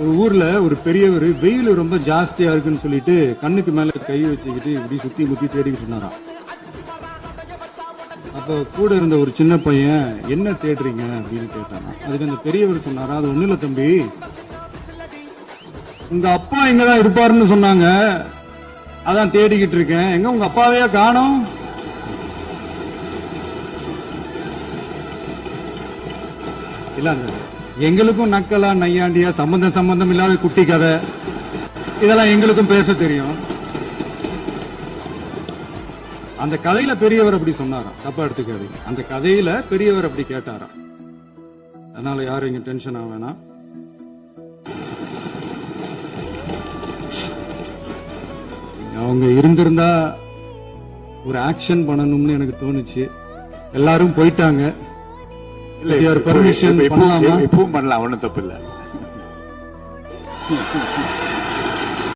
ஒரு ஊர்ல ஒரு பெரியவர் வெயில் ரொம்ப ஜாஸ்தியா இருக்குன்னு சொல்லிட்டு கண்ணுக்கு மேல கை வச்சுக்கிட்டு இப்படி சுத்தி முத்தி தேடிக்கிட்டு இருந்தாராம். அப்ப கூட இருந்த ஒரு சின்ன பையன் என்ன தேடுறீங்க அப்படின்னு கேட்டாராம். அதுக்கு அந்த பெரியவர் சொன்னாரா, அது ஒண்ணு இல்ல தம்பி, உங்க அப்பா இங்கதான் இருப்பாருன்னு சொன்னாங்க, அதான் தேடிக்கிட்டு இருக்கேன். எங்க உங்க அப்பாவையா காணோம்? இல்ல எங்களுக்கும் நக்கலா நையாண்டியா சம்பந்தம் இல்லாத குட்டி கதை இதெல்லாம் எங்களுக்கும் பேச தெரியும். அந்த கதையில பெரியவர் அப்படி சொன்னாராம், தப்பா எடுத்துக்காதீங்க. அந்த கதையில பெரியவர் அப்படி கேட்டாராம். அதனால யாரும் இங்க டென்ஷன் ஆக வேணாம். அவங்க இருந்திருந்தா ஒரு ஆக்ஷன் பண்ணணும்னு எனக்கு தோணுச்சு. எல்லாரும் போயிட்டாங்க. பெர்மிஷன் பண்ணலாமா? இப்பவும் பண்ணலாம், ஒன்னும் தப்பு இல்லை.